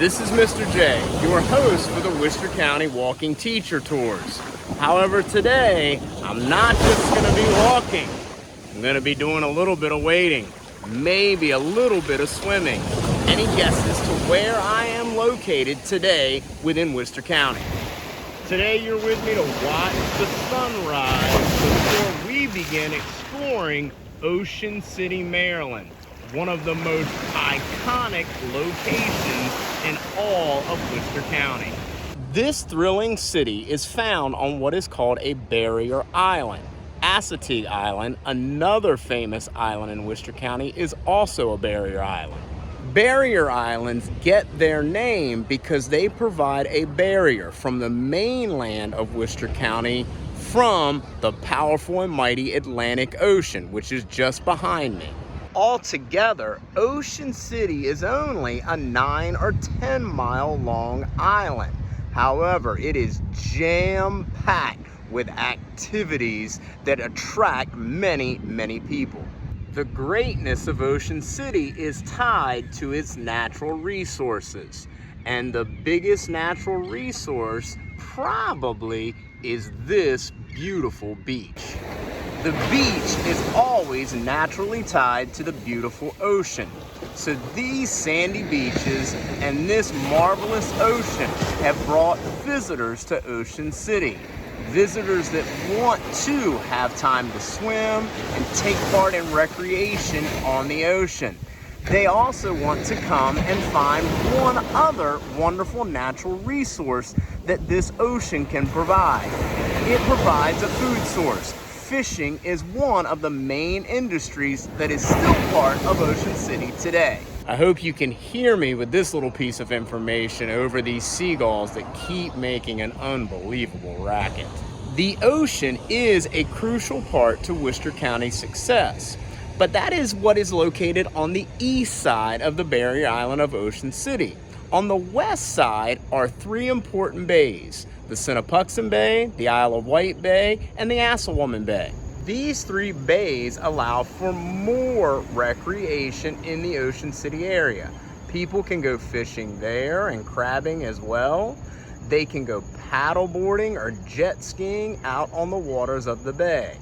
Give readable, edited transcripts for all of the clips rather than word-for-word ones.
This is Mr. J, your host for the Worcester County Walking Teacher Tours. However, today, I'm not just going to be walking. I'm going to be doing a little bit of wading, maybe a little bit of swimming. Any guesses to where I am located today within Worcester County? Today, you're with me to watch the sunrise before we begin exploring Ocean City, Maryland, one of the most iconic locations in all of Worcester County. This thrilling city is found on what is called a barrier island. Assateague Island, another famous island in Worcester County, is also a barrier island. Barrier islands get their name because they provide a barrier from the mainland of Worcester County from the powerful and mighty Atlantic Ocean, which is just behind me. Altogether, Ocean City is only a 9 or 10 mile long island. However, it is jam-packed with activities that attract many, many people. The greatness of Ocean City is tied to its natural resources. And the biggest natural resource probably is this beautiful beach. The beach is always naturally tied to the beautiful ocean. So these sandy beaches and this marvelous ocean have brought visitors to Ocean City. Visitors that want to have time to swim and take part in recreation on the ocean. They also want to come and find one other wonderful natural resource that this ocean can provide. It provides a food source. Fishing is one of the main industries that is still part of Ocean City today. I hope you can hear me with this little piece of information over these seagulls that keep making an unbelievable racket. The ocean is a crucial part to Worcester County's success, but that is what is located on the east side of the barrier island of Ocean City. On the west side are three important bays: the Sinnapuxon Bay, the Isle of Wight Bay, and the Assawoman Bay. These three bays allow for more recreation in the Ocean City area. People can go fishing there and crabbing as well. They can go paddleboarding or jet skiing out on the waters of the bay.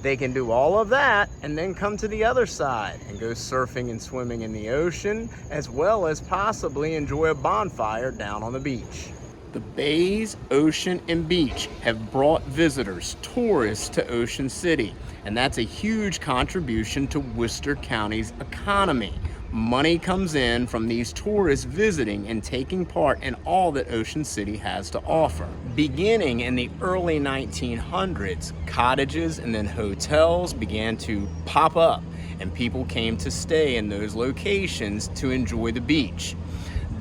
They can do all of that and then come to the other side and go surfing and swimming in the ocean, as well as possibly enjoy a bonfire down on the beach. The bays, ocean, and beach have brought visitors, tourists to Ocean City, and that's a huge contribution to Worcester County's economy. Money comes in from these tourists visiting and taking part in all that Ocean City has to offer. Beginning in the early 1900s, cottages and then hotels began to pop up, and people came to stay in those locations to enjoy the beach.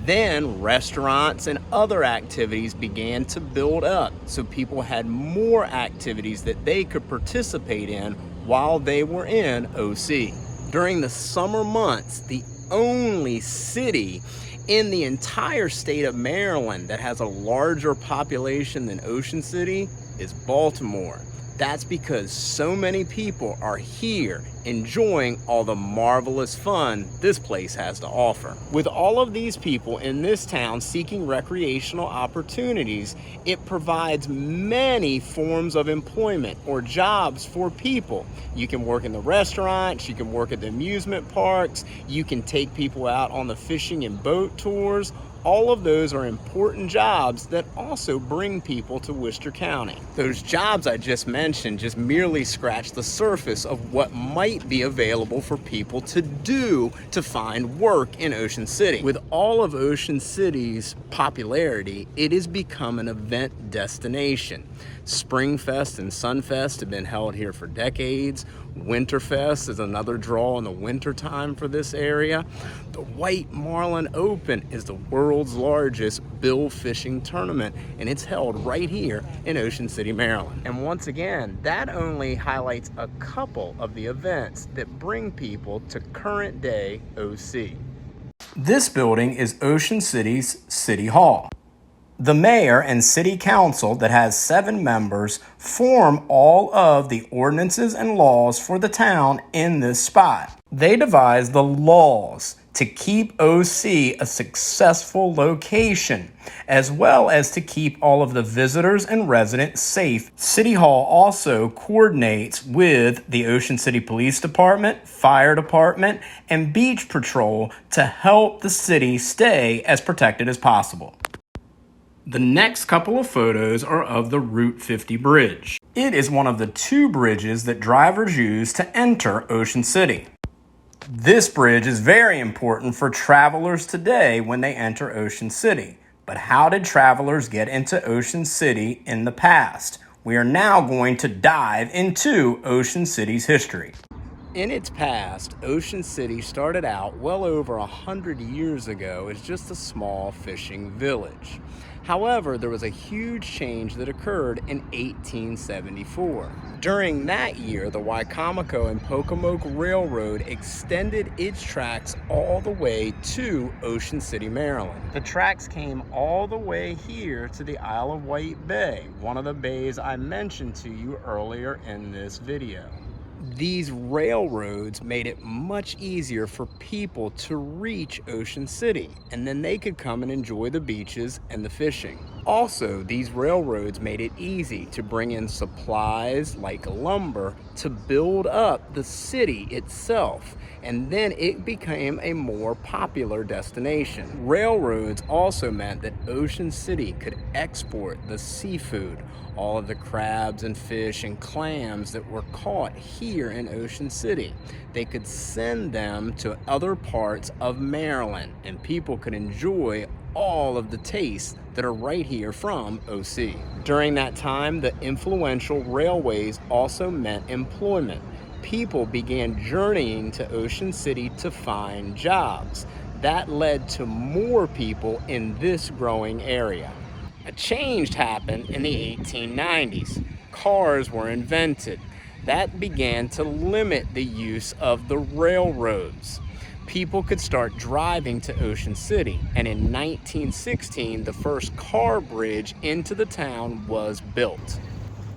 Then restaurants and other activities began to build up, so people had more activities that they could participate in while they were in OC. During the summer months, the only city in the entire state of Maryland that has a larger population than Ocean City is Baltimore. That's because so many people are here enjoying all the marvelous fun this place has to offer. With all of these people in this town seeking recreational opportunities, it provides many forms of employment or jobs for people. You can work in the restaurants, you can work at the amusement parks, you can take people out on the fishing and boat tours. All of those are important jobs that also bring people to Worcester County. Those jobs I just mentioned just merely scratch the surface of what might be available for people to do to find work in Ocean City. With all of Ocean City's popularity, it has become an event destination. Springfest and Sunfest have been held here for decades. Winterfest is another draw in the wintertime for this area. The White Marlin Open is the world's largest bill fishing tournament, and it's held right here in Ocean City, Maryland. And once again, that only highlights a couple of the events that bring people to current day OC. This building is Ocean City's City Hall. The mayor and city council that has 7 members form all of the ordinances and laws for the town in this spot. They devise the laws to keep OC a successful location, as well as to keep all of the visitors and residents safe. City Hall also coordinates with the Ocean City Police Department, Fire Department, and Beach Patrol to help the city stay as protected as possible. The next couple of photos are of the Route 50 bridge. It is one of the two bridges that drivers use to enter Ocean City. This bridge is very important for travelers today when they enter Ocean City. But how did travelers get into Ocean City in the past? We are now going to dive into Ocean City's history. In its past, Ocean City started out well over 100 years ago as just a small fishing village. However, there was a huge change that occurred in 1874. During that year, the Wicomico and Pocomoke Railroad extended its tracks all the way to Ocean City, Maryland. The tracks came all the way here to the Isle of Wight Bay, one of the bays I mentioned to you earlier in this video. These railroads made it much easier for people to reach Ocean City, and then they could come and enjoy the beaches and the fishing. Also, these railroads made it easy to bring in supplies like lumber to build up the city itself, and then it became a more popular destination. Railroads also meant that Ocean City could export the seafood, all of the crabs and fish and clams that were caught here in Ocean City. They could send them to other parts of Maryland, and people could enjoy all of the tastes that are right here from OC. During that time, the influential railways also meant employment. People began journeying to Ocean City to find jobs. That led to more people in this growing area. A change happened in the 1890s. Cars were invented. That began to limit the use of the railroads. People could start driving to Ocean City, and in 1916, the first car bridge into the town was built.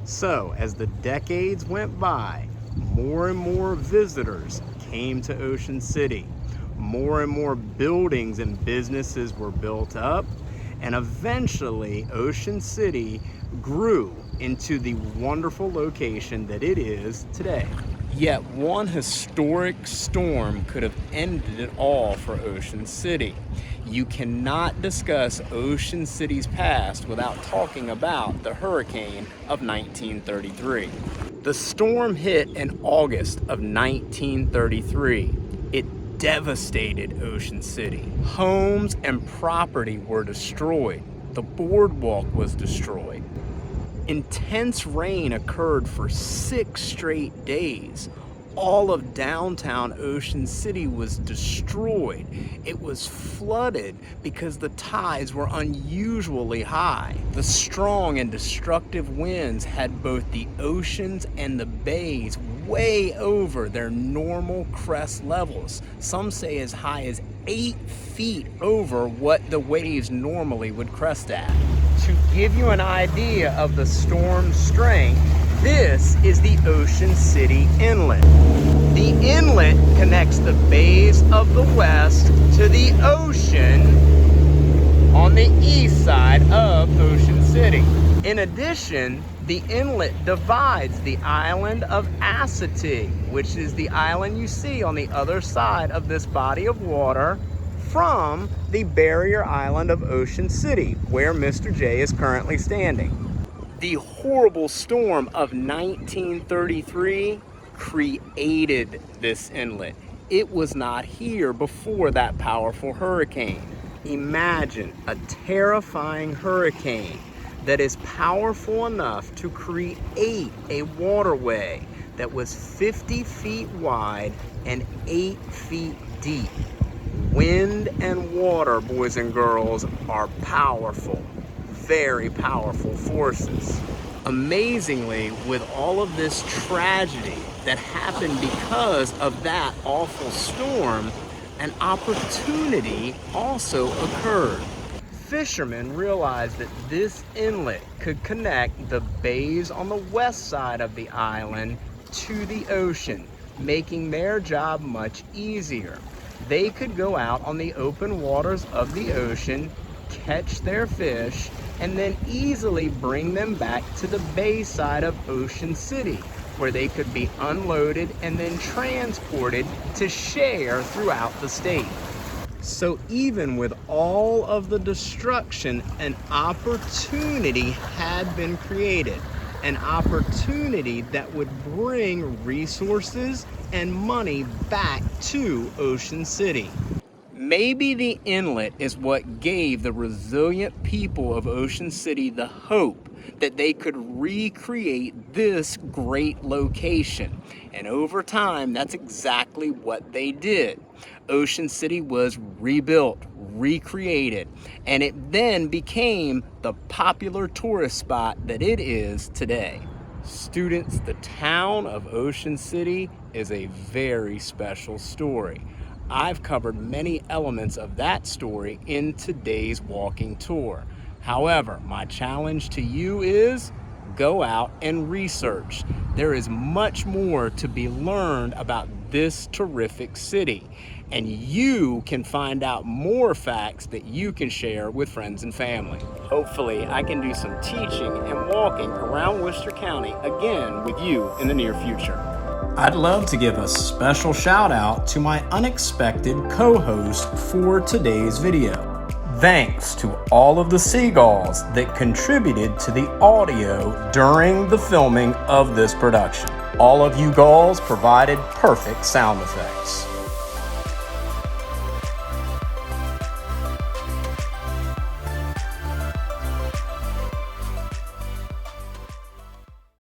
So, as the decades went by, more and more visitors came to Ocean City. More and more buildings and businesses were built up, and eventually Ocean City grew into the wonderful location that it is today. Yet one historic storm could have ended it all for Ocean City. You cannot discuss Ocean City's past without talking about the hurricane of 1933. The storm hit in August of 1933. It devastated Ocean City. Homes and property were destroyed. The boardwalk was destroyed. Intense rain occurred for 6 straight days. All of downtown Ocean City was destroyed. It was flooded because the tides were unusually high. The strong and destructive winds had both the oceans and the bays way over their normal crest levels. Some say as high as 8 feet over what the waves normally would crest at. To give you an idea of the storm's strength, this is the Ocean City Inlet. The inlet connects the bays of the west to the ocean on the east side of Ocean City. In addition, the inlet divides the island of Assateague, which is the island you see on the other side of this body of water, from the barrier island of Ocean City, where Mr. J is currently standing. The horrible storm of 1933 created this inlet. It was not here before that powerful hurricane. Imagine a terrifying hurricane that is powerful enough to create a waterway that was 50 feet wide and 8 feet deep. Wind and water, boys and girls, are powerful, very powerful forces. Amazingly, with all of this tragedy that happened because of that awful storm, an opportunity also occurred. Fishermen realized that this inlet could connect the bays on the west side of the island to the ocean, making their job much easier. they could go out on the open waters of the ocean, catch their fish, and then easily bring them back to the bay side of Ocean City, where they could be unloaded and then transported to share throughout the state. So even with all of the destruction, an opportunity had been created. An opportunity that would bring resources and money back to Ocean City. Maybe the inlet is what gave the resilient people of Ocean City the hope that they could recreate this great location. And over time, that's exactly what they did. Ocean City was rebuilt, recreated, and it then became the popular tourist spot that it is today. Students, the town of Ocean City is a very special story. I've covered many elements of that story in today's walking tour. However, my challenge to you is go out and research. There is much more to be learned about this terrific city, and you can find out more facts that you can share with friends and family. Hopefully, I can do some teaching and walking around Worcester County again with you in the near future. I'd love to give a special shout out to my unexpected co-host for today's video. Thanks to all of the seagulls that contributed to the audio during the filming of this production. All of you gulls provided perfect sound effects.